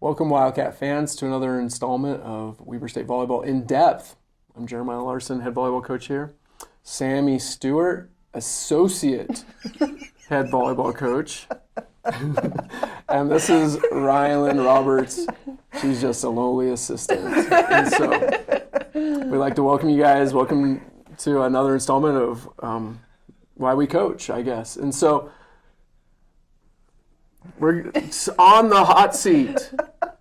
Welcome, Wildcat fans, to another installment of Weber State Volleyball In Depth. I'm Jeremiah Larson, head volleyball coach here. Sammi Stuart, associate head volleyball coach. And this is Rylan Roberts. She's just a lowly assistant. And so we'd like to welcome you guys. Welcome to another installment of Why We Coach, I guess. And so we're on the hot seat.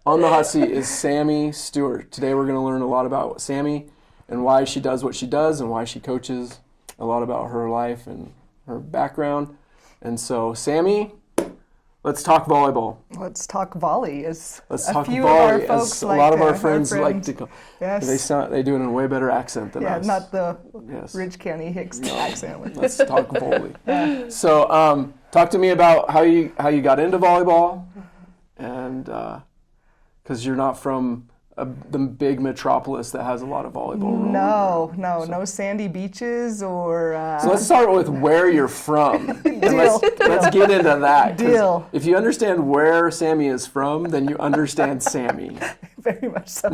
On the hot seat is Sammi Stuart. Today we're going to learn a lot about Sammi and why she does what she does and why she coaches, a lot about her life and her background. And so, Sammi, let's talk volleyball. Let's talk volley. Let's talk few volley. Of our folks a lot of our friends like like to call. Yes. They do it in a way better accent than us. Yeah, not the Yes. Ridge County Hicks accent. Let's talk volley. So, talk to me about how you got into volleyball, and because you're not from the big metropolis that has a lot of volleyball. No sandy beaches or. So let's start with where you're from. And let's get into that. Deal. If you understand where Sammi is from, then you understand Sammi. Very much so.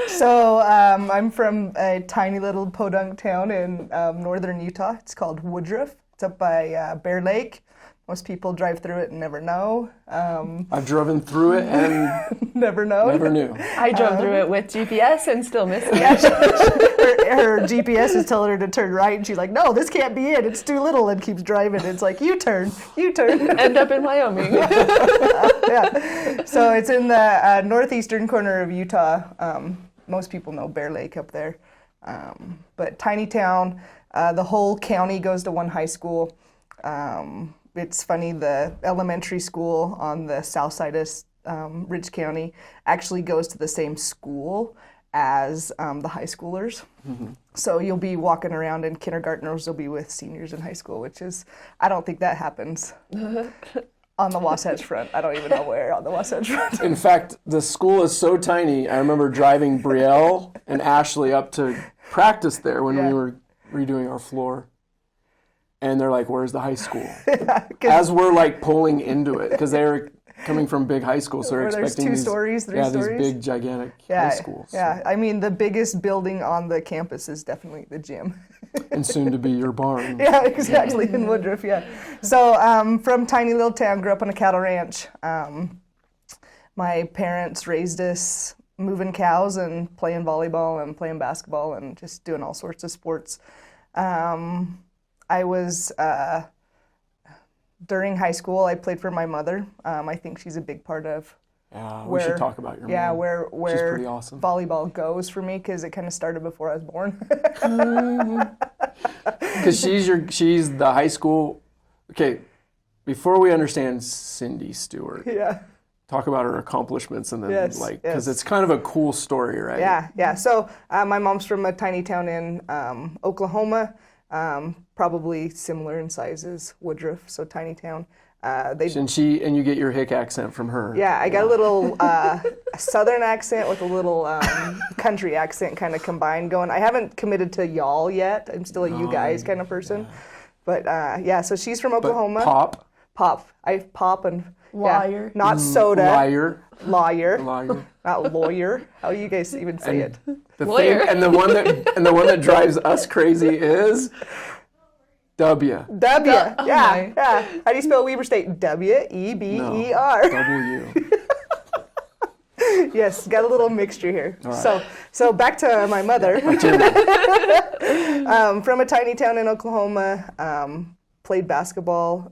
So I'm from a tiny little podunk town in northern Utah. It's called Woodruff. It's up by Bear Lake. Most people drive through it and never know. I've driven through it and never know. Never knew. I drove through it with GPS and still missed it. her GPS is telling her to turn right, and she's like, "No, this can't be it. It's too little," and keeps driving. It's like, "You turn." End up in Wyoming. Yeah. So it's in the northeastern corner of Utah. Most people know Bear Lake up there, but tiny town. The whole county goes to one high school. It's funny, the elementary school on the south side of Ridge County actually goes to the same school as the high schoolers. Mm-hmm. So you'll be walking around and kindergartners will be with seniors in high school, which is, I don't think that happens on the Wasatch Front. I don't even know where on the Wasatch Front. In fact, the school is so tiny, I remember driving Brielle and Ashley up to practice there when we were redoing our floor. And they're like, "Where's the high school?" As we're like pulling into it, because they're coming from big high schools, so they're expecting there's 2 stories, 3 stories. these big, gigantic high schools. Yeah, I mean, the biggest building on the campus is definitely the gym. And soon to be your barn. Yeah, exactly, in Woodruff, yeah. So from tiny little town, grew up on a cattle ranch. My parents raised us moving cows and playing volleyball and playing basketball and just doing all sorts of sports. I was, during high school, I played for my mother. I think she's a big part of we should talk about your mom. Yeah, where she's pretty awesome. Volleyball goes for me, because it kind of started before I was born. Because she's the high school. Okay, before we understand Cindy Stewart, talk about her accomplishments and then because it's kind of a cool story, right? Yeah. So my mom's from a tiny town in Oklahoma. Probably similar in size as Woodruff, so tiny town. And you get your Hick accent from her. Yeah, I got a little southern accent with a little country accent kind of combined going. I haven't committed to y'all yet. I'm still a you guys kind of person. Yeah. But so she's from Oklahoma. But Pop. Pop and Liar. Not soda. Liar. Not lawyer. How you guys even say it? Lawyer. And the one that drives us crazy is W. Yeah. How do you spell Weber State? W-E-B-E-R. W. Yes, got a little mixture here. Right. So back to my mother. From a tiny town in Oklahoma, played basketball,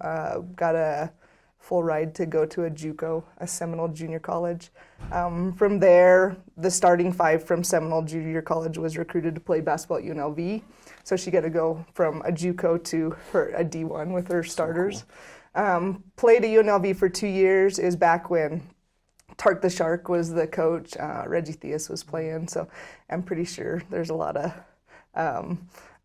got a full ride to go to a JUCO, a Seminole Junior College. From there, the starting 5 from Seminole Junior College was recruited to play basketball at UNLV. So she got to go from a JUCO to a D1 with her starters. Cool. Played at UNLV for 2 years. It was back when Tark the Shark was the coach. Reggie Theus was playing. So I'm pretty sure there's a lot of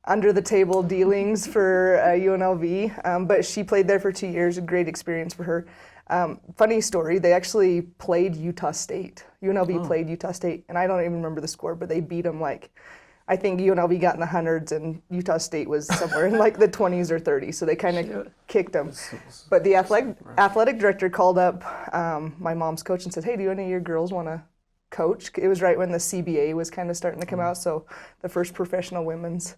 under the table dealings for UNLV. But she played there for 2 years. A great experience for her. Funny story, they actually played Utah State. UNLV played Utah State, and I don't even remember the score, but they beat them like I think UNLV got in the hundreds and Utah State was somewhere in like the 20s or 30s, so they kind of kicked them. But the athletic director called up my mom's coach and said, hey, do any of your girls want to coach? It was right when the CBA was kind of starting to come out, so the first professional women's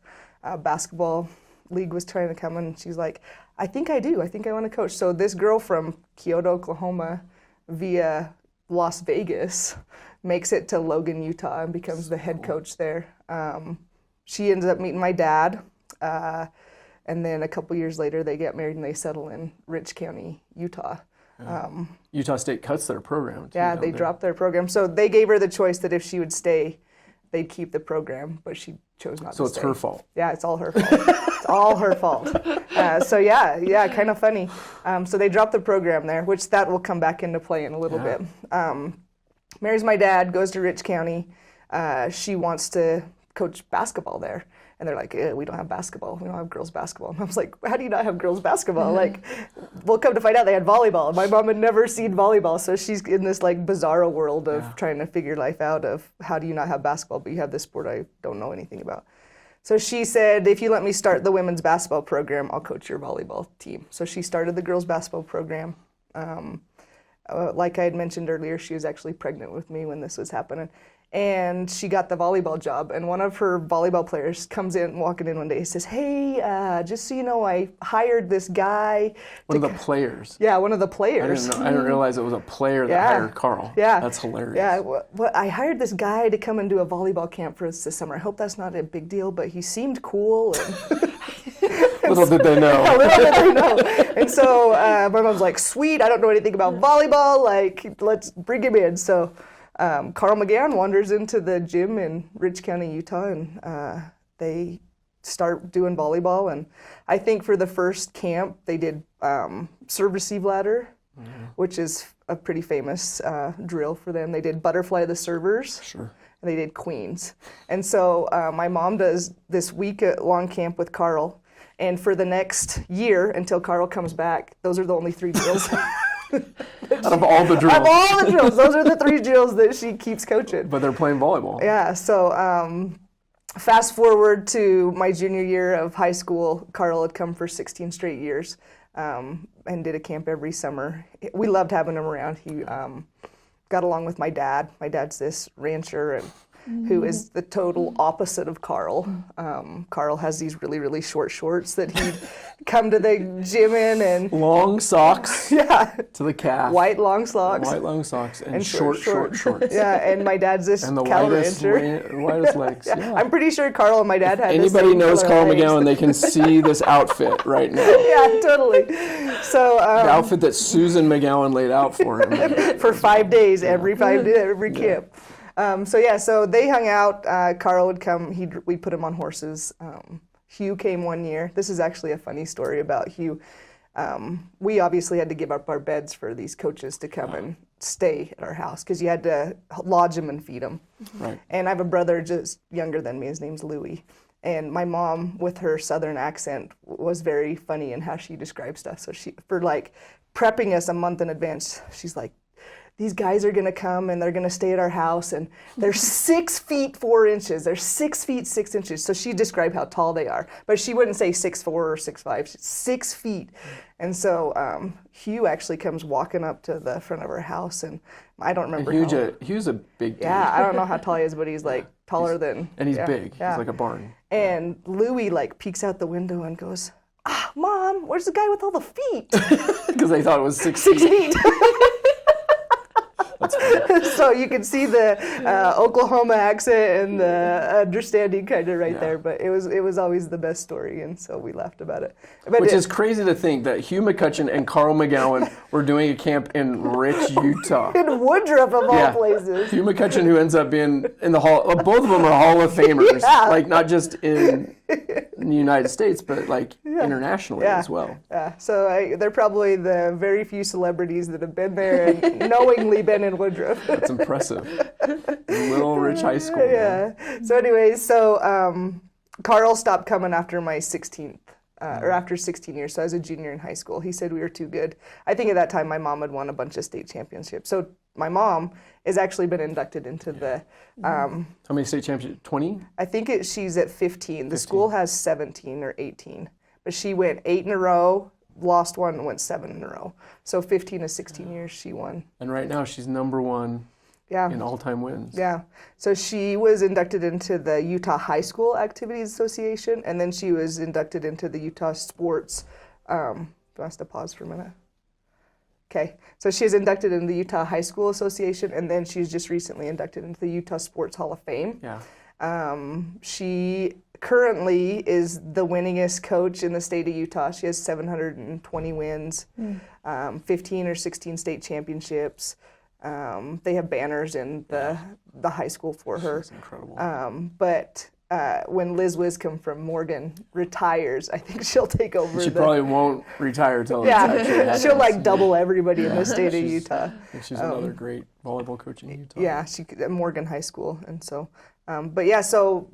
basketball league was trying to come, and she's like, I think I do. I think I want to coach. So this girl from Kyoto, Oklahoma, via Las Vegas, makes it to Logan, Utah, and becomes the head coach there. She ends up meeting my dad, and then a couple years later they get married and they settle in Rich County, Utah. Utah State cuts their program. Too, Yeah, they dropped their program. So they gave her the choice that if she would stay, they'd keep the program, but she chose not to stay. So it's her fault. Yeah, it's all her fault. It's all her fault. So yeah, kind of funny. So they dropped the program there, which that will come back into play in a little bit. Marries my dad, goes to Rich County. She wants to coach basketball there. And they're like, we don't have basketball. We don't have girls basketball. And I was like, how do you not have girls basketball? Like, we'll come to find out they had volleyball. My mom had never seen volleyball. So she's in this like bizarro world of trying to figure life out of how do you not have basketball, but you have this sport I don't know anything about. So she said, if you let me start the women's basketball program, I'll coach your volleyball team. So she started the girls basketball program. Like I had mentioned earlier, she was actually pregnant with me when this was happening. And she got the volleyball job. And one of her volleyball players comes in, walking in one day, he says, hey, just so you know, I hired this guy. One of the players. Yeah, one of the players. I didn't realize it was a player that hired Carl. Yeah. That's hilarious. Yeah, well, I hired this guy to come and do a volleyball camp for us this summer. I hope that's not a big deal, but he seemed cool. And Little did they know. Little did they know. And so my mom's like, sweet, I don't know anything about volleyball. Like, let's bring him in. So Carl McGowan wanders into the gym in Rich County, Utah, and they start doing volleyball. And I think for the first camp, they did serve, receive, ladder, which is a pretty famous drill for them. They did butterfly the servers. Sure. And they did queens. And so my mom does this week-long camp with Carl. And for the next year, until Carl comes back, those are the only 3 drills. Out of all the drills. Of all the drills, those are the 3 drills that she keeps coaching. But they're playing volleyball. Yeah, so fast forward to my junior year of high school, Carl had come for 16 straight years and did a camp every summer. We loved having him around. He got along with my dad. My dad's this rancher and who is the total opposite of Carl. Carl has these really, really short shorts that he'd come to the gym in and long socks to the calf. White long socks. White long socks and short shorts. Yeah, and my dad's this and the cattle widest legs. Yeah. I'm pretty sure Carl and my dad had anybody knows Carl McGowan, they can see this outfit right now. Yeah, totally. So the outfit that Susan McGowan laid out for him. For 5 days, every camp. So they hung out. Carl would come. We'd put him on horses. Hugh came one year. This is actually a funny story about Hugh. We obviously had to give up our beds for these coaches to come and stay at our house because you had to lodge them and feed them. Right. And I have a brother just younger than me. His name's Louie. And my mom, with her southern accent, was very funny in how she describes stuff. So for like prepping us a month in advance, she's like, these guys are going to come and they're going to stay at our house and they're 6 feet 4 inches. They're 6 feet 6 inches. So she described how tall they are, but she wouldn't say 6'4" or 6'5". 6 feet. And so Hugh actually comes walking up to the front of our house, and I don't remember. Hugh's a big dude. Yeah, I don't know how tall he is, but he's like taller than. And he's big. Yeah. He's like a barn. And Louie like peeks out the window and goes, Mom, where's the guy with all the feet? Because they thought it was 6 feet. 6 feet. That's cool. So you can see the Oklahoma accent and the understanding kind of there, but it was always the best story, and so we laughed about it. But Which is crazy to think that Hugh McCutcheon and Carl McGowan were doing a camp in Rich, Utah. In Woodruff, of all places. Hugh McCutcheon, who ends up being in the Hall, both of them are Hall of Famers, like not just in the United States, but like internationally as well. Yeah, so they're probably the very few celebrities that have been there and knowingly been in Woodruff. That's impressive. Little Rich High School. Yeah. Man. So anyways, Carl stopped coming after my 16th, or after 16 years. So I was a junior in high school. He said we were too good. I think at that time my mom had won a bunch of state championships. So my mom has actually been inducted into the. How many state championships? 20? I think she's at 15. The school has 17 or 18, but she went 8 in a row, lost one, and went 7 in a row. So 15 to 16 years she won. And right now she's number one in all-time wins. Yeah. So she was inducted into the Utah High School Activities Association, and then she was inducted into the Utah Sports. Do I have to pause for a minute? Okay. So she is inducted in the Utah High School Association, and then she's just recently inducted into the Utah Sports Hall of Fame. Yeah. She currently is the winningest coach in the state of Utah. She has 720 wins, 15 or 16 state championships. They have banners in the high school for her. That's incredible. But when Liz Wiscombe from Morgan retires, I think she'll take over. She probably won't retire till it's yeah, actually happens. she'll like double everybody in the state of Utah. I think she's another great volleyball coach in Utah. Yeah, she at Morgan High School, and so, but yeah, so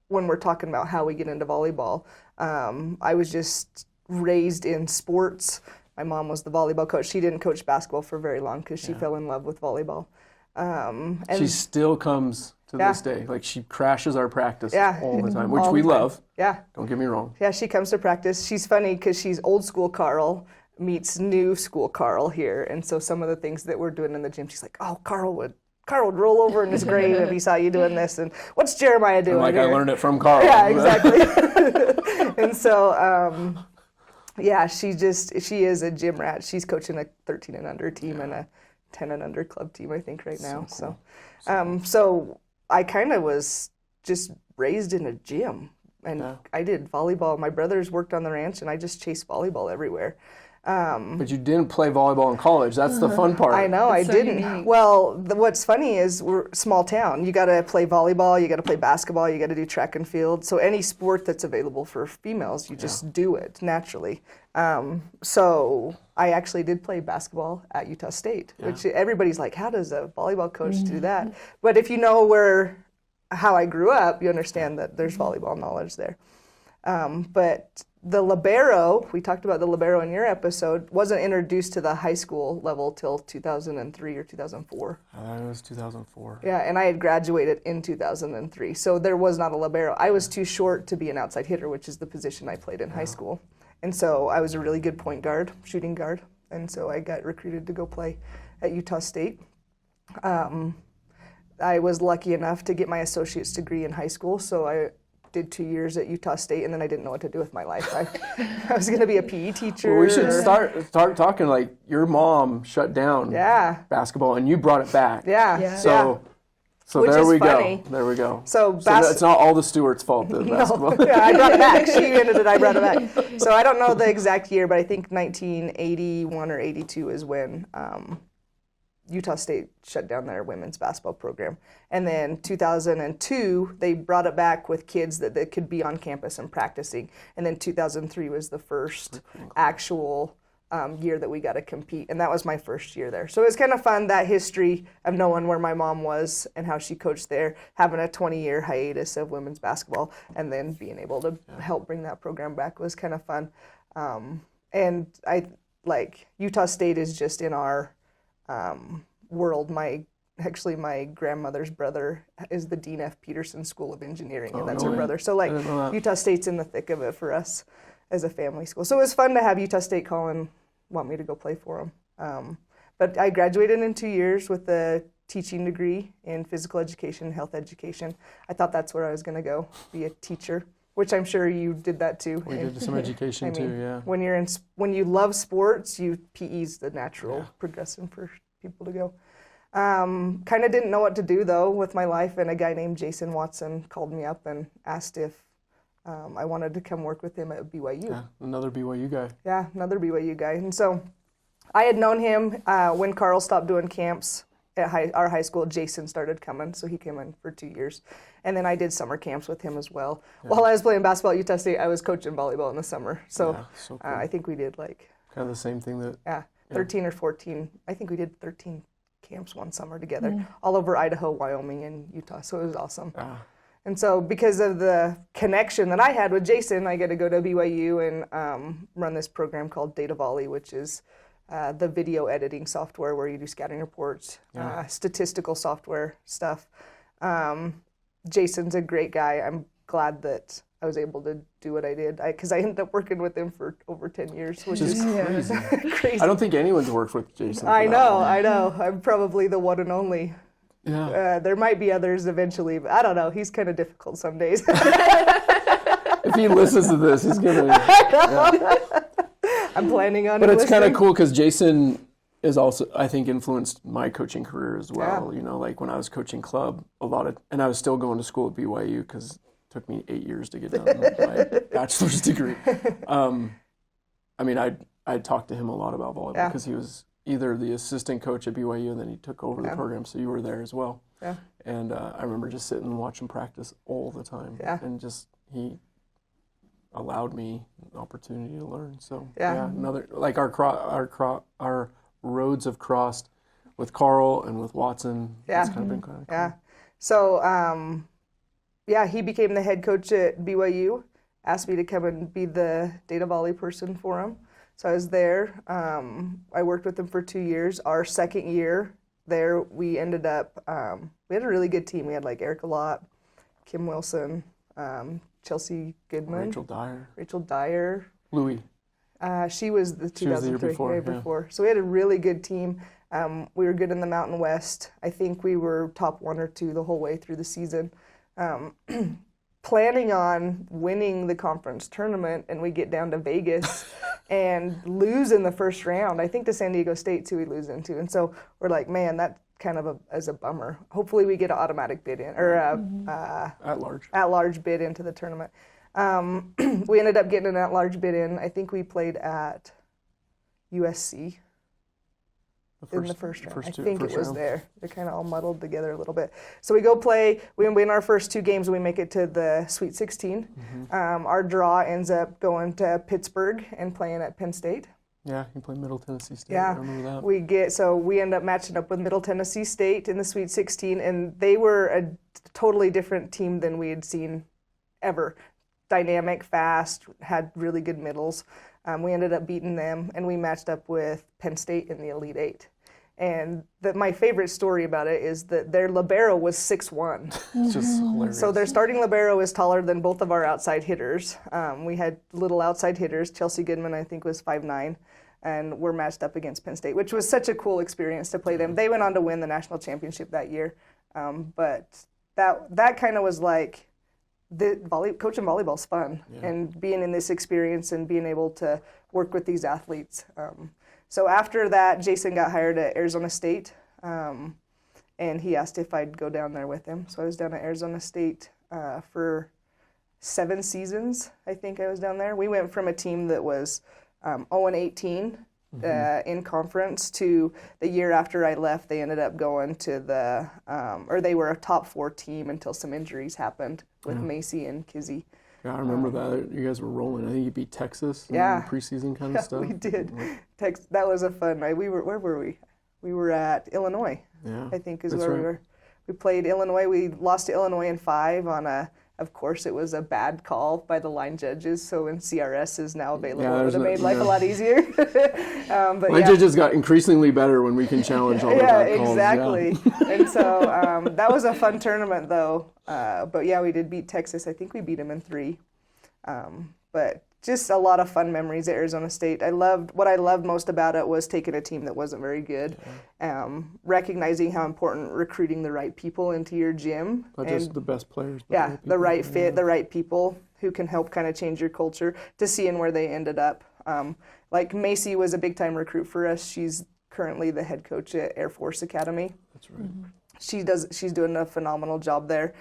when we're talking about how we get into volleyball, I was just raised in sports. My mom was the volleyball coach. She didn't coach basketball for very long because she fell in love with volleyball. And she still comes to this day. Like, she crashes our practice all the time, which all we the time. love. Yeah. Don't get me wrong. Yeah, she comes to practice. She's funny because she's old school Carl meets new school Carl here. And so some of the things that we're doing in the gym, she's like, oh, Carl would roll over in his grave if he saw you doing this. And what's Jeremiah doing Like, here? I learned it from Carl. Yeah, exactly. And so, yeah, she is a gym rat. She's coaching a 13 and under team and a 10 and under club team, I think, right now. So cool. So I kind of was just raised in a gym, and I did volleyball. My brothers worked on the ranch, and I just chased volleyball everywhere. But you didn't play volleyball in college. That's the fun part. I know, I so didn't. unique. Well, what's funny is we're a small town. You got to play volleyball, you got to play basketball, you got to do track and field. So any sport that's available for females, you just do it naturally. So I actually did play basketball at Utah State, which everybody's like, how does a volleyball coach do that? But if you know how I grew up, you understand that there's volleyball knowledge there. But the libero, we talked about the libero in your episode, wasn't introduced to the high school level till 2003 or 2004. It was 2004. Yeah, and I had graduated in 2003, so there was not a libero. I was too short to be an outside hitter, which is the position I played in high school. And so I was a really good point guard, shooting guard, and so I got recruited to go play at Utah State. I was lucky enough to get my associate's degree in high school, so I did 2 years at Utah State, and then I didn't know what to do with my life. I was going to be a PE teacher. Well, we should start talking like your mom shut down basketball, and you brought it back. Yeah. So Which there is we funny. go. There we go. So it's not all the Stewart's fault, the basketball. No, yeah, I brought it back. She ended it, I brought it back. So I don't know the exact year, but I think 1981 or 82 is when Utah State shut down their women's basketball program. And then 2002, they brought it back with kids that could be on campus and practicing. And then 2003 was the first actual year that we got to compete. And that was my first year there. So it was kind of fun, that history of knowing where my mom was and how she coached there, having a 20-year hiatus of women's basketball, and then being able to help bring that program back was kind of fun. And Utah State is just in our world. My grandmother's brother is the Dean F. Peterson School of Engineering, and that's her brother. So Utah State's in the thick of it for us as a family school. So it was fun to have Utah State call and want me to go play for them. But I graduated in 2 years with a teaching degree in physical education and health education. I thought that's where I was going to go, be a teacher, which I'm sure you did that too. We did some education too, yeah. When you love sports, PE's the natural progression for people to go. Kind of didn't know what to do though with my life, and a guy named Jason Watson called me up and asked if I wanted to come work with him at BYU. Yeah, another BYU guy. Yeah, another BYU guy. And so I had known him when Carl stopped doing camps at our high school. Jason started coming, so he came in for 2 years. And then I did summer camps with him as well. Yeah. While I was playing basketball at Utah State, I was coaching volleyball in the summer. So, so cool. I think we did kind of the same thing that... 13 or 14. I think we did 13 camps one summer together, all over Idaho, Wyoming, and Utah. So it was awesome. And so because of the connection that I had with Jason, I get to go to BYU and run this program called Data Volley, which is the video editing software where you do scouting reports, statistical software stuff. Jason's a great guy. I'm glad that I was able to do what I did because I ended up working with him for over 10 years, which is crazy. crazy. I don't think anyone's worked with Jason. I know. I'm probably the one and only. Yeah. There might be others eventually, but I don't know. He's kind of difficult some days. If he listens to this, he's gonna. I'm planning on. But it it's kind of listening. cool because Jason is also, I think, influenced my coaching career as well. Yeah. You know, like when I was coaching club, and I was still going to school at BYU because it took me 8 years to get done my bachelor's degree. I mean, I talked to him a lot about volleyball because he was either the assistant coach at BYU and then he took over the program, so you were there as well. Yeah. And I remember just sitting and watching practice all the time. Yeah. And just he allowed me an opportunity to learn. So another like our roads have crossed with Carl and with Watson. Yeah. It's kind of been kind of cool. Yeah. So he became the head coach at BYU. Asked me to come and be the data volley person for him. So I was there. I worked with him for 2 years. Our second year there, we ended up, we had a really good team. We had like Erica Lott, Kim Wilson, Chelsea Goodman, Rachel Dyer, Louie. She was the 2003 She was the year before. So we had a really good team. We were good in the Mountain West. I think we were top 1 or 2 the whole way through the season. Planning on winning the conference tournament, and we get down to Vegas and lose in the first round. I think to San Diego State too we lose into, and so we're like, man, that kind of is a bummer. Hopefully we get an automatic bid in or at large bid into the tournament. We ended up getting an at large bid in. I think we played at USC. In the first round. I think it was there. They're kind of all muddled together a little bit. So we go play. We win our first 2 games. And we make it to the Sweet 16. Our draw ends up going to Pittsburgh and playing at Penn State. Yeah, you played Middle Tennessee State. Yeah, I remember that. We end up matching up with Middle Tennessee State in the Sweet 16, and they were a totally different team than we had seen ever. Dynamic, fast, had really good middles. We ended up beating them, and we matched up with Penn State in the Elite Eight. And my favorite story about it is that their libero was 6'1". It's just hilarious. So their starting libero is taller than both of our outside hitters. We had little outside hitters. Chelsea Goodman, I think, was 5'9", and we're matched up against Penn State, which was such a cool experience to play them. They went on to win the national championship that year. But that kind of was like, coaching volleyball's fun, and being in this experience and being able to work with these athletes. So after that, Jason got hired at Arizona State, and he asked if I'd go down there with him. So I was down at Arizona State for 7 seasons, I think I was down there. We went from a team that was 0-18 in conference to the year after I left, they ended up going to they were a top 4 team until some injuries happened with Macy and Kizzy. Yeah, I remember that. You guys were rolling. I think you beat Texas in preseason kind of stuff. We did. That was a fun night. Where were we? We were at Illinois, I think is where we were. We played Illinois. We lost to Illinois in 5 on of course, it was a bad call by the line judges, so when CRS is now available, it would have made life a lot easier. But line judges got increasingly better when we can challenge all the bad calls. Exactly. And so that was a fun tournament, though. But yeah, we did beat Texas. I think we beat them in 3. But just a lot of fun memories at Arizona State. What I loved most about it was taking a team that wasn't very good, recognizing how important recruiting the right people into your gym. Not just the best players, but the right fit, the right people who can help kind of change your culture, to seeing where they ended up. Like Macy was a big-time recruit for us. She's currently the head coach at Air Force Academy. That's right. She's doing a phenomenal job there.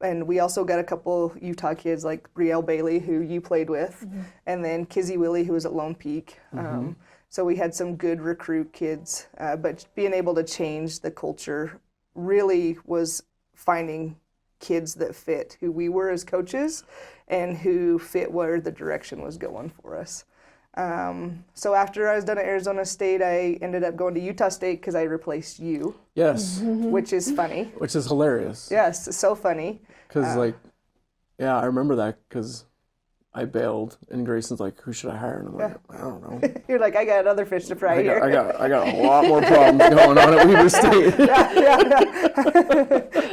And we also got a couple Utah kids like Brielle Bailey, who you played with, and then Kizzy Willie, who was at Lone Peak. So we had some good recruit kids. But being able to change the culture really was finding kids that fit who we were as coaches and who fit where the direction was going for us. So after I was done at Arizona State, I ended up going to Utah State because I replaced you. Yes. Which is funny. Which is hilarious. Yes, so funny. Because, I remember that because I bailed, and Grayson's like, "Who should I hire?" And I'm like, "I don't know. You're like, I got other fish to fry here. I got a lot more problems going on at Weber State." Yeah.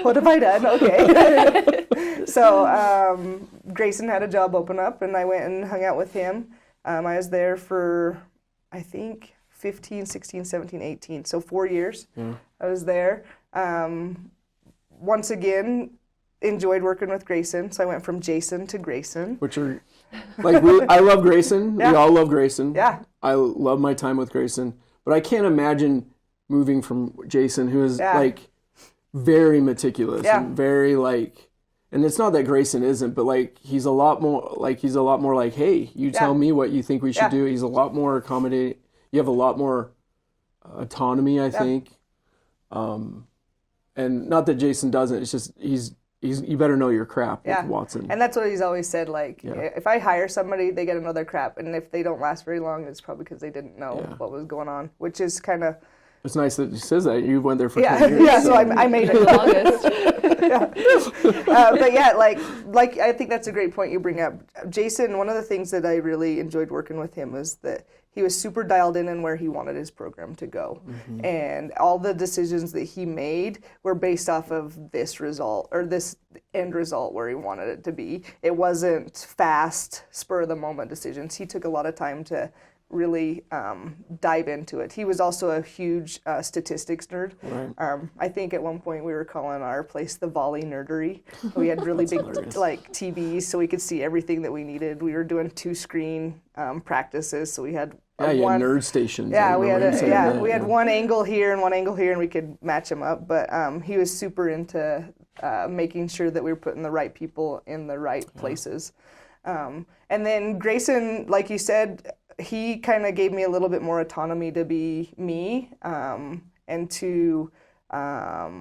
What have I done? Okay. So Grayson had a job open up, and I went and hung out with him. I was there for, I think, 15, 16, 17, 18. So 4 years I was there. Once again, enjoyed working with Grayson. So I went from Jason to Grayson. Which are, like, I love Grayson. Yeah. We all love Grayson. Yeah. I love my time with Grayson. But I can't imagine moving from Jason, who is, like, very meticulous and very, like, and it's not that Grayson isn't, but, like, he's a lot more like, hey, you tell me what you think we should do. He's a lot more accommodating. You have a lot more autonomy, I think. And not that Jason doesn't. It's just you better know your crap with Watson. And that's what he's always said. Like, if I hire somebody, they get another crap. And if they don't last very long, it's probably because they didn't know what was going on, which is kind of... It's nice that he says that. You went there for 10 years. Yeah, so I made it. The longest. But yeah, like I think that's a great point you bring up. Jason, one of the things that I really enjoyed working with him was that he was super dialed in where he wanted his program to go. Mm-hmm. And all the decisions that he made were based off of this result, or this end result where he wanted it to be. It wasn't fast, spur-of-the-moment decisions. He took a lot of time to really dive into it. He was also a huge statistics nerd. Right. I think at one point we were calling our place the Volley Nerdery. We had really big like TVs so we could see everything that we needed. We were doing 2-screen practices, so we had one nerd stations. Yeah, we had one angle here and one angle here, and we could match them up. But he was super into making sure that we were putting the right people in the right places. And then Grayson, like you said, he kind of gave me a little bit more autonomy to be me, and to, how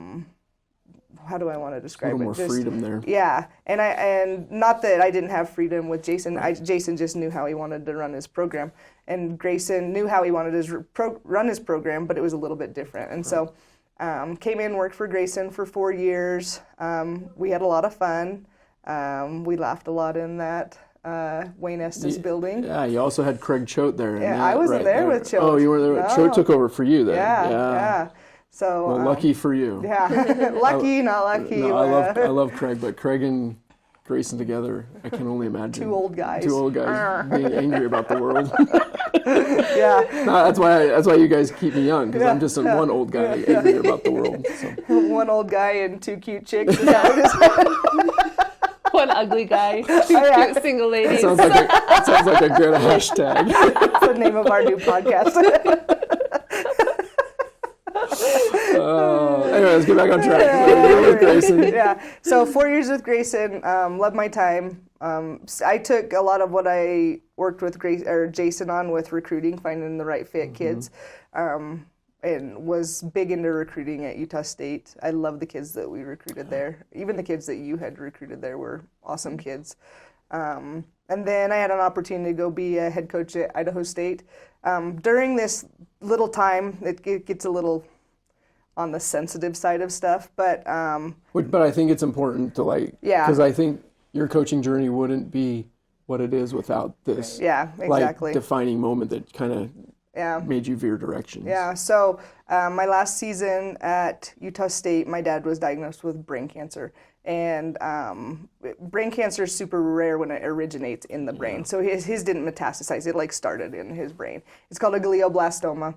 do I want to describe it? A little more freedom there. Yeah, and not that I didn't have freedom with Jason. Jason just knew how he wanted to run his program, and Grayson knew how he wanted to run his program, but it was a little bit different. And so, came in, worked for Grayson for 4 years. We had a lot of fun. We laughed a lot in that Wayne Estes building. Yeah, you also had Craig Choate there. Yeah, I wasn't there with Choate. Oh, you were there. No. Choate took over for you then. Yeah. So well, lucky for you. Yeah, lucky, not lucky. No, I love Craig, but Craig and Grayson together, I can only imagine. Two old guys being angry about the world. Yeah. No, that's why you guys keep me young, because I'm just one old guy angry about the world. So. One old guy and 2 cute chicks. Is that what it is? One ugly guy, 2 cute single ladies. That sounds like a good hashtag. That's the name of our new podcast. Anyway, let's get back on track. With Grayson. Yeah. So 4 years with Grayson. Loved my time. I took a lot of what I worked with Jason on with recruiting, finding the right fit kids, and was big into recruiting at Utah State. I love the kids that we recruited there. Even the kids that you had recruited there were awesome kids. And then I had an opportunity to go be a head coach at Idaho State. During this little time, it gets a little on the sensitive side of stuff, but I think it's important to because I think your coaching journey wouldn't be what it is without this defining moment that kind of made you veer directions. Yeah, so my last season at Utah State, my dad was diagnosed with brain cancer. And brain cancer is super rare when it originates in the brain. So his didn't metastasize. It started in his brain. It's called a glioblastoma.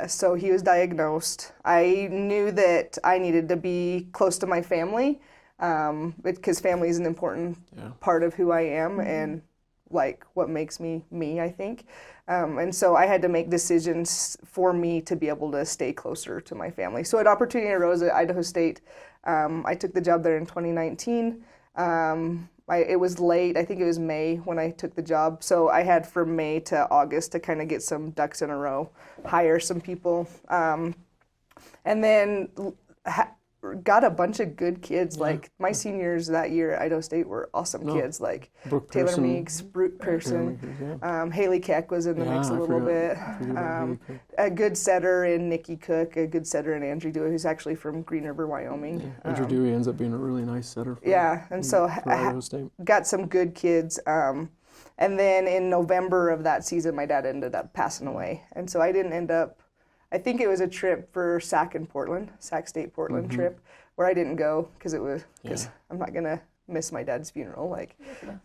So he was diagnosed. I knew that I needed to be close to my family because family is an important part of who I am and what makes me me, I think. And so I had to make decisions for me to be able to stay closer to my family. So an opportunity arose at Idaho State. I took the job there in 2019. It was late. I think it was May when I took the job. So I had from May to August to kind of get some ducks in a row, hire some people. And then got a bunch of good kids. Like my seniors that year at Idaho State were awesome kids. Like Brooke Taylor Pearson. Meeks, Brooke Pearson, Haley Keck was in the mix a I little bit. forgot about Haley Keck. A good setter in Nikki Cook, a good setter in Andrew Dewey, who's actually from Green River, Wyoming. Andrew Dewey ends up being a really nice setter. For Idaho State. Got some good kids. And then in November of that season, my dad ended up passing away. And so I didn't end up, I think it was a trip for Sac State Portland trip, where I didn't go because I'm not going to miss my dad's funeral. Like,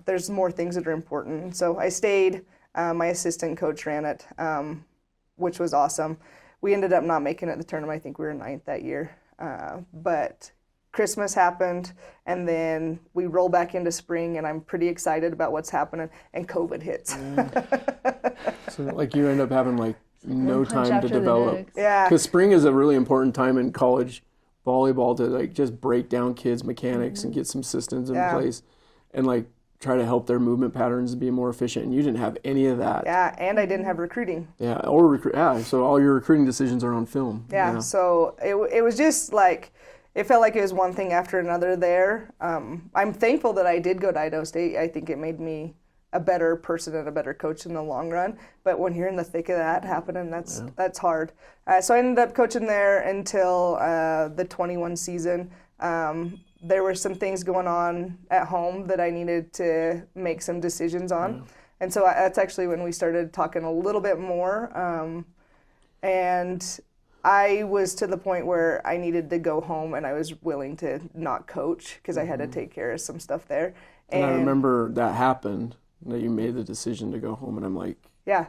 there's more things that are important. So I stayed. My assistant coach ran it, which was awesome. We ended up not making it the tournament. I think we were ninth that year. But Christmas happened, and then we roll back into spring, and I'm pretty excited about what's happening, and COVID hits. So, like, you end up having, like, no time to develop. Yeah. Because spring is a really important time in college volleyball to, like, just break down kids' mechanics and get some systems in place and, like, try to help their movement patterns be more efficient. And you didn't have any of that. Yeah, and I didn't have recruiting. Yeah, so all your recruiting decisions are on film. Yeah. So it was just like, it felt like it was one thing after another there. I'm thankful that I did go to Idaho State. I think it made me a better person and a better coach in the long run. But when you're in the thick of that happening, that's hard. So I ended up coaching there until the 21 season. There were some things going on at home that I needed to make some decisions on. Yeah. And so that's actually when we started talking a little bit more. And I was to the point where I needed to go home, and I was willing to not coach because I had to take care of some stuff there. And I remember that happened, that you made the decision to go home, and I'm like, yeah,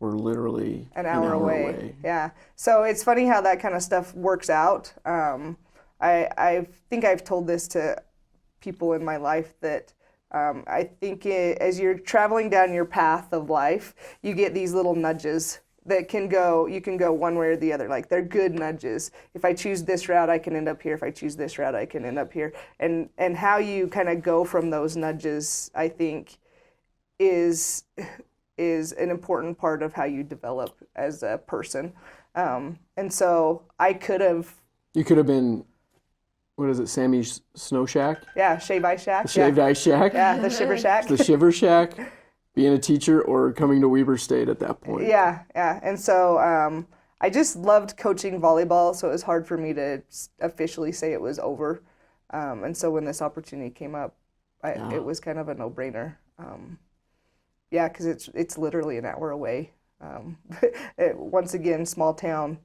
we're literally an hour away. Yeah. So it's funny how that kind of stuff works out. I think I've told this to people in my life that I think as you're traveling down your path of life, you get these little nudges that you can go one way or the other. Like, they're good nudges. If I choose this route, I can end up here. If I choose this route, I can end up here. And how you kind of go from those nudges, I think, is an important part of how you develop as a person. And so I could have... You could have been... What is it, Sammy's Snow Shack? Yeah, Shave Ice Shack. The Shaved Ice Shack? Yeah, the Shiver Shack. The Shiver Shack, being a teacher or coming to Weber State at that point. Yeah. And so I just loved coaching volleyball, so it was hard for me to officially say it was over. And so when this opportunity came up, it was kind of a no-brainer. Because it's literally an hour away. Once again, small town.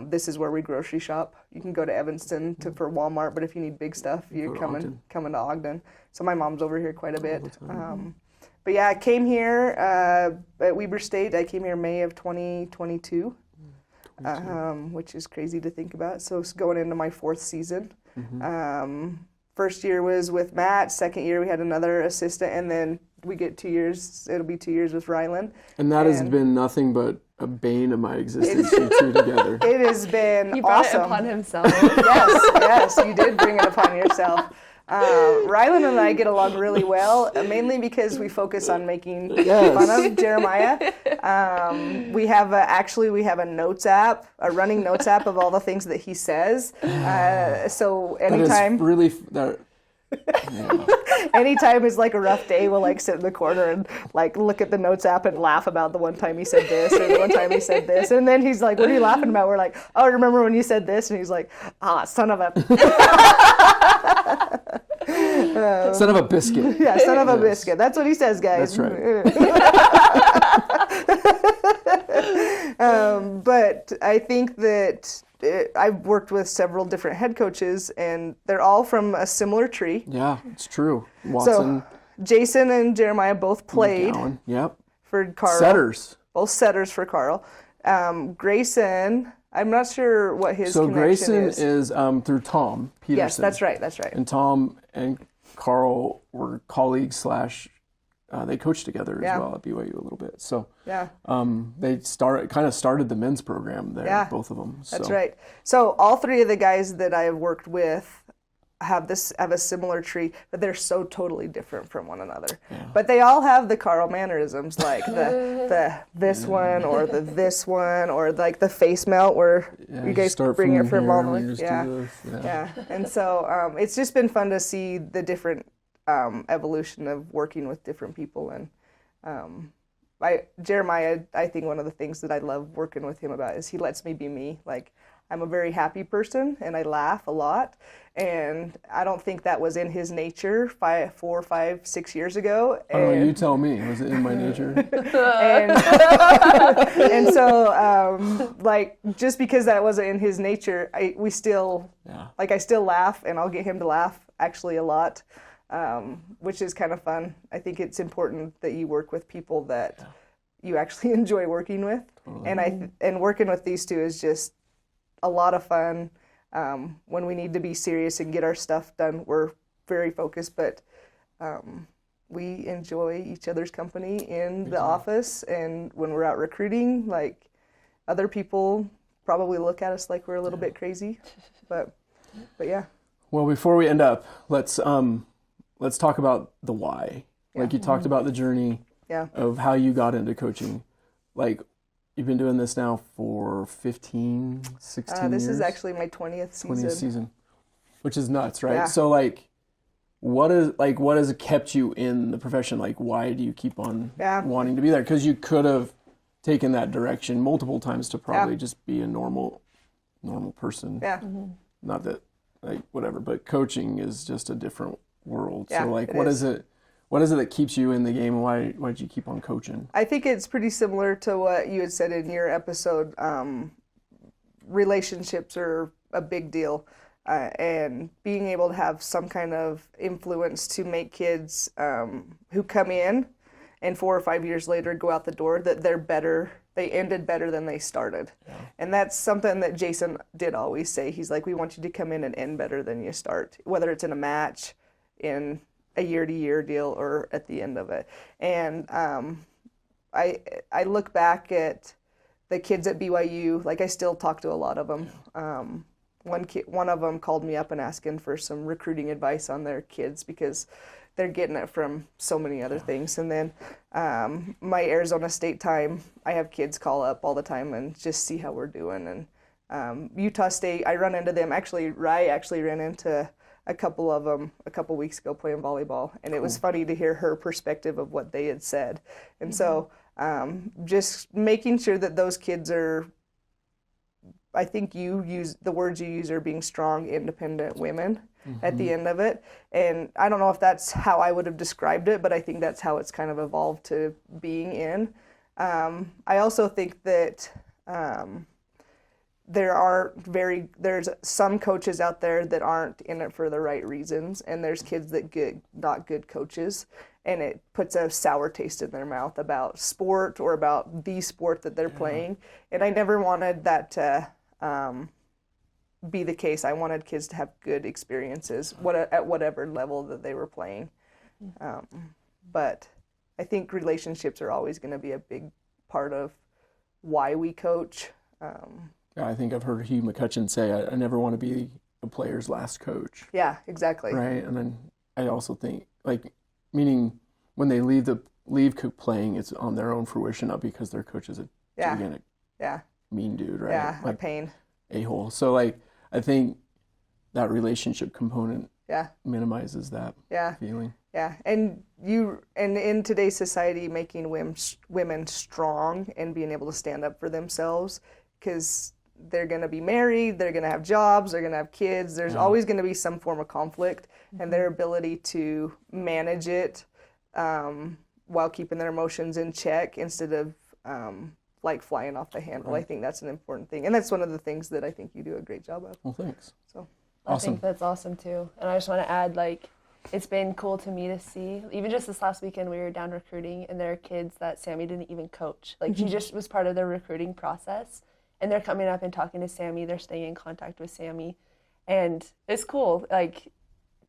This is where we grocery shop. You can go to Evanston for Walmart, but if you need big stuff, you're coming to Ogden. So my mom's over here quite a bit. But yeah, I came here at Weber State. I came here May of 2022, which is crazy to think about. So it's going into my fourth season. First year was with Matt. Second year we had another assistant, and then we get 2 years. It'll be 2 years with Rylan. And that has been nothing but a bane of my existence, you two together. It has been He brought awesome. it upon himself. Yes, you did bring it upon yourself. Rylan and I get along really well, mainly because we focus on making fun of Jeremiah. We have a notes app, a running notes app of all the things that he says. So anytime... That is really... Anytime it's like a rough day, we'll like sit in the corner and like look at the notes app and laugh about the one time he said this or the one time he said this. And then he's like, what are you laughing about? We're like, oh, remember when you said this? And he's like, son of a... son of a biscuit. Yeah, son of a biscuit. That's what he says, guys. That's right. But I think that I've worked with several different head coaches, and they're all from a similar tree. Yeah, it's true. Watson. So Jason and Jeremiah both played for Carl. Setters. Both setters for Carl. Grayson, I'm not sure what his connection Grayson is. is through Tom Peterson. Yes, that's right. And Tom and Carl were colleagues / they coached together as well at BYU a little bit. So they started the men's program there, both of them. That's right. So all three of the guys that I have worked with have a similar tree, but they're so totally different from one another. Yeah. But they all have the Carl mannerisms, like the this one or the this one, or like the face melt where you guys bring it from all the way. Yeah. And so it's just been fun to see the different evolution of working with different people. And Jeremiah, I think one of the things that I love working with him about is he lets me be me. Like, I'm a very happy person, and I laugh a lot, and I don't think that was in his nature 4, 5, 6 years ago. And, you tell me, was it in my nature? and so, like, just because that wasn't in his nature, I still laugh, and I'll get him to laugh actually a lot, which is kind of fun. I think it's important that you work with people that you actually enjoy working with, and working with these two is just a lot of fun. When we need to be serious and get our stuff done, we're very focused, but we enjoy each other's company in the office, and when we're out recruiting, like, other people probably look at us like we're a little bit crazy, but yeah. Well, before we end up, let's talk about the why. Like, you talked about the journey of how you got into coaching. Like, you've been doing this now for 15, 16 years? This is actually my 20th season. 20th season, which is nuts, right? Yeah. So, like, what has kept you in the profession? Like, why do you keep on wanting to be there? Because you could have taken that direction multiple times to probably just be a normal person. Yeah. Not that, like, whatever, but coaching is just a different world. So, like, what is it that keeps you in the game, and why did you keep on coaching? I think it's pretty similar to what you had said in your episode. Relationships are a big deal, and being able to have some kind of influence to make kids who come in and 4 or 5 years later go out the door, that they're better, they ended better than they started. Yeah. And that's something that Jason did always say. He's like, we want you to come in and end better than you start, whether it's in a match, in a year-to-year deal, or at the end of it. And I look back at the kids at BYU, like, I still talk to a lot of them. One of them called me up and asking for some recruiting advice on their kids because they're getting it from so many other things. And then my Arizona State time, I have kids call up all the time and just see how we're doing. And Utah State, I run into them. Actually, Rye actually ran into a couple of them a couple weeks ago playing volleyball, and it was funny to hear her perspective of what they had said. And so just making sure that those kids are, I think you use the words you use are being strong, independent women at the end of it. And I don't know if that's how I would have described it, but I think that's how it's kind of evolved to being in. I also think that there's some coaches out there that aren't in it for the right reasons, and there's kids that get not good coaches, and it puts a sour taste in their mouth about sport or about the sport that they're playing. And I never wanted that to be the case. I wanted kids to have good experiences at whatever level that they were playing. But I think relationships are always going to be a big part of why we coach. Yeah, I think I've heard Hugh McCutcheon say, I never want to be a player's last coach. Yeah, exactly. Right, and then I also think, like, meaning when they leave playing, it's on their own fruition, not because their coach is a gigantic mean dude, right? Yeah, like, a pain. A-hole. So, like, I think that relationship component minimizes that feeling. Yeah, and in today's society, making women strong and being able to stand up for themselves, because they're going to be married, they're going to have jobs, they're going to have kids. There's always going to be some form of conflict, and their ability to manage it while keeping their emotions in check instead of like flying off the handle. I think that's an important thing, and that's one of the things that I think you do a great job of. Well, thanks. So awesome. I think that's awesome too, and I just want to add, like, it's been cool to me to see, even just this last weekend we were down recruiting, and there are kids that Sammi didn't even coach. Like, she just was part of the recruiting process. And they're coming up and talking to Sammi. They're staying in contact with Sammi. And it's cool, like,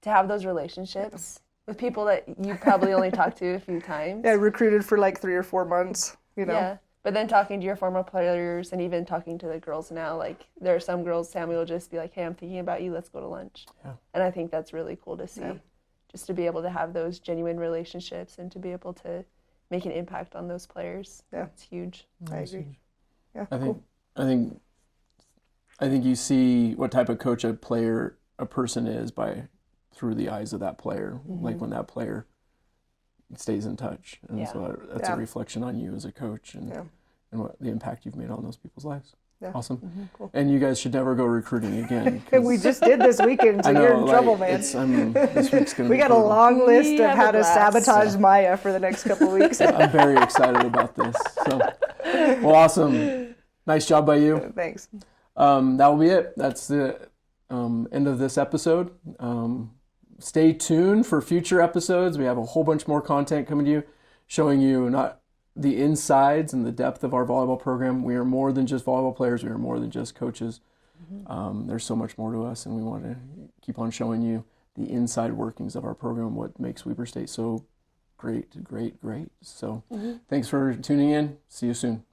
to have those relationships with people that you probably only talked to a few times. Yeah, recruited for like 3 or 4 months, you know. Yeah, But then talking to your former players and even talking to the girls now, like there are some girls, Sammy will just be like, hey, I'm thinking about you, let's go to lunch. Yeah. And I think that's really cool to see, just to be able to have those genuine relationships and to be able to make an impact on those players. Yeah. It's huge. I agree. Yeah, I think you see what type of coach a person is through the eyes of that player, like when that player stays in touch. And so that's a reflection on you as a coach and what the impact you've made on those people's lives. Yeah. Awesome. Cool. And you guys should never go recruiting again. We just did this weekend, so you're in trouble, man. This week's gonna we got brutal. a long list of how to sabotage Maya for the next couple of weeks. I'm very excited about this. So, well, awesome. Nice job by you. Thanks. That will be it. That's the end of this episode. Stay tuned for future episodes. We have a whole bunch more content coming to you, showing you not the insides and the depth of our volleyball program. We are more than just volleyball players. We are more than just coaches. There's so much more to us, and we want to keep on showing you the inside workings of our program, what makes Weber State so great. So thanks for tuning in. See you soon.